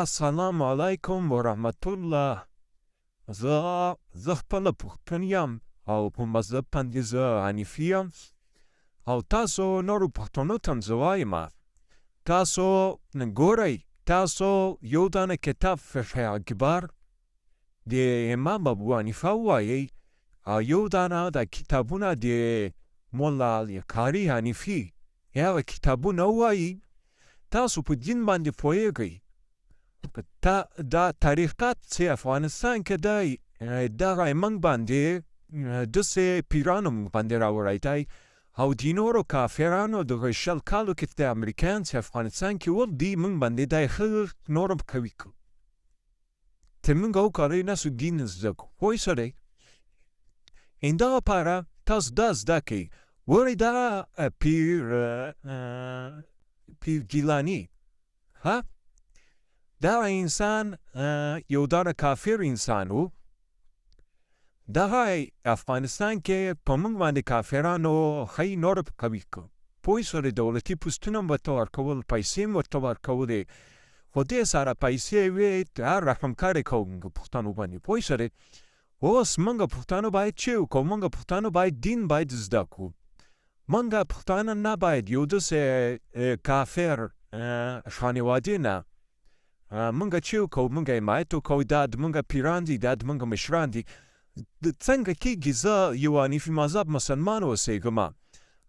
السلام علیکم ورحمت الله. زه خپله پښتون یم او په مذهب باندې زه حنفي یم او تاسو نورو پښتنو ته هم زه وایم تاسو ګورئ تاسو یو دانه کتاب فرقه اکبر د امام ابو حنیفه ووایئ او یو دانه د کتابونه د مولا علی حنفي هغه کتابونه ووایئ تاسو په دین باندې پوهیږئ. دا طریقت چې افغانستان کې دی دغه موږ باندې داسې پیرانو موږ باندې راوړی دی او د نورو کافرانو دغه شل کالو کې د امریکایان چې افغانستان کې ول دوی موږ باندې دی ښه نورم قوي کړو چې موږ وکړی نسو دین زده کړو پوه شوئ. همدغه لپاره تاسو دا زده کړئ ګورئ دا پیر ګیلاني دا انسان یو دانه کافر انسان و. دغه افغانستان کې په موږ باندې کافرانو ښه نور قوي کړو پوه شوئ. دولتي پوستونه هم ورته ورکول پیسې هم ورته ورکولې خو دې سره پیسې وې هر رقم کار یې کوو موږ پښتنو باندې پوه شوئ. اوس موږ پښتانه باید چې وکړو موږ پښتانه باید دین باید زده کړو. موږ پښتانه نه باید یو داسې کافر خانواده نه موږ چې وکړو موږ حمایت وکړو دا زموږ پیران دي دا زموږ مشران دي. څنګه کېږي زه یو حنفي مذهب مسلمان اوسېږم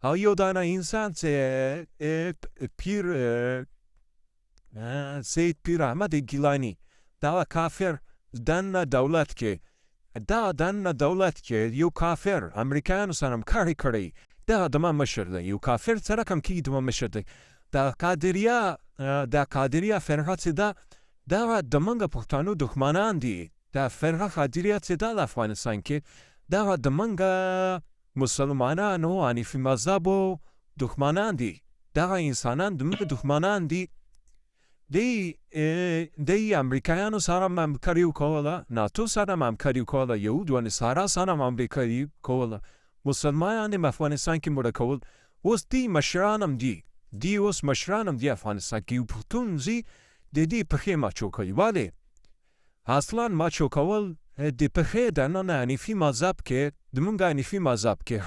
او یو دانه انسان چې پیر سید پیر احمد ګیلاني دغه کافر دننه دولت کې دننه دولت کې یو کافر امریکایانو سره همکاري کړې دغه زما مشر دی. یو کافر څه رقم کېږي زما مشر دی. د قادريه فرقه چې ده دغه زموږ پښتنو دښمنان دي. د فرقه قادريه چې ده د افغانستان کې دغه زموږ مسلمانانو حنفي مذهبو دښمنان دي. دغه انسانان زموږ دښمنان دي. دی امریکایانو سره هم همکاري وکوله ناتو سره هم همکاري وکوله یهود و نصارا سره هم همکاري کوله مسلمانان هم افغانستان کې مړه کول. اوس دی مشران هم دي دی اوس مشران هم دی افغانستان کې یو پښتون ځي د دې پښې ماچو کوي ولې اصلا ماچو کول د پښې دننه حنفي مذهب کې زموږ حنفي مذهب کې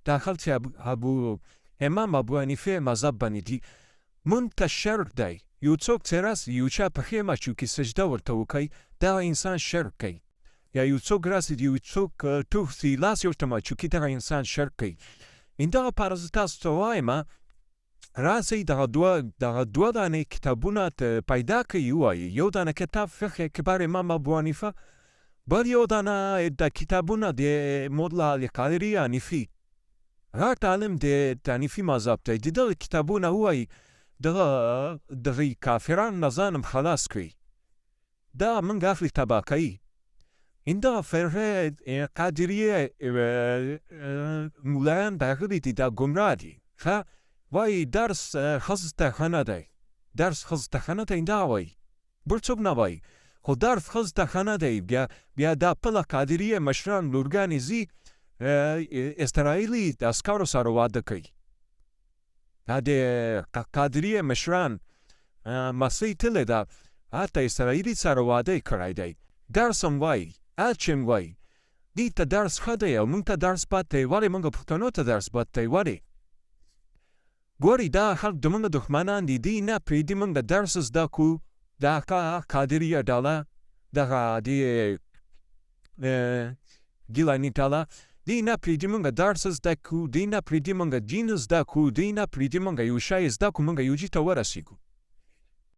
داخل چې امام ابو حنیفه مذهب باندې دي موږ ته شرک دی. یو څوک چې راسي یو چا پښې ماچو کې سجده ورته وکړي دغه انسان شرک کوي. یا یو څوک راسي یو څوک ټوخسي لاس یې ورته ماچو کړي دغه انسان شرک کوي. همدغه لپاره زه تاسو ته وایم راسئ دغه دوه دانې کتابونه پیدا کړئ ووایئ یو دانه کتاب فرقه اکبر امام ابو حنیفه بل یو دانه د کتابونه د مولا علی قادريه حنفي غټ عالم د حنفي مذهب دی. د دغه کتابونه ووایئ دغه کافران نه ځان خلاص کړئ دا موږ اخلي تباه کوي. همدغه فرقه قادریه مولایان راغلي دي دا ګمراه دي وایي درس ښځو ته ښه نه دی درس ښځو ته ښه نه دی همدغه وایي بل څوک نه وایي خو درس ښځو ته ښه نه دی. بیا دا خپله قادریه مشران لورګانې ځي اسرائیلي د عسکرو سره واده کوي. دا د قادریه مشران مسۍ تللی ده هلته اسرائیلي سره واده یې کړی دی. درس هم وایي هر چې هم وایي دوی ته درس ښه دی او موږ ته درس بد دی. ولې موږ پښتنو ته درس بد دی ولې ګورئ دا خلک زموږ دښمنان دي دوی نه پرېږدي موږ د درس زده کړو. دغه قادریه ډله دغه د ګیلاني ډله دوی نه پرېږدي موږ درس زده کړو دوی نه پرېږدي موږ دین زده کړو دوی نه پرېږدي موږ یو شی زده کړو موږ یو ځای ته ورسېږو.